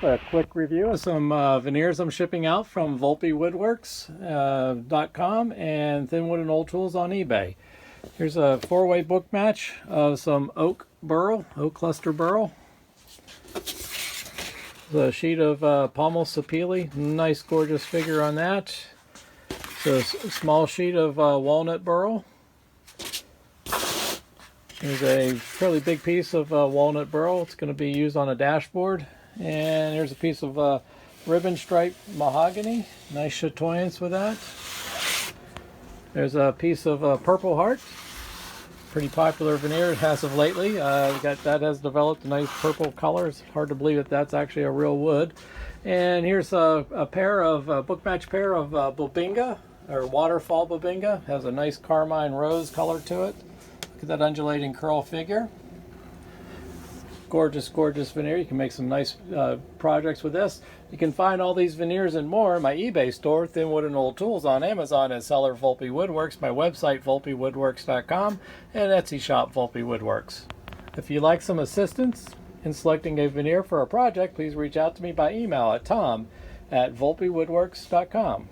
A quick review of some veneers I'm shipping out from VolpeWoodworks.com and ThinWoodandOldTools on eBay. Here's a 4-way book match of some oak cluster burl. A sheet of pommel sapele, nice gorgeous figure on that. It's a small sheet of walnut burl. Here's a fairly big piece of walnut burl. It's going to be used on a dashboard. And here's a piece of ribbon stripe mahogany. Nice chatoyance with that. There's a piece of purple heart. Pretty popular veneer as of lately. That has developed a nice purple color. It's hard to believe that that's actually a real wood. And here's a pair of book match pair of bubinga, or waterfall bubinga. Has a nice carmine rose color to it. Look at that undulating curl figure. Gorgeous, gorgeous veneer. You can make some nice projects with this. You can find all these veneers and more in my eBay store, ThinWoodandOldTools, on Amazon as seller Volpe Woodworks, my website VolpeWoodworks.com, and Etsy shop Volpe Woodworks. If you'd like some assistance in selecting a veneer for a project, please reach out to me by email at tom@VolpeWoodworks.com.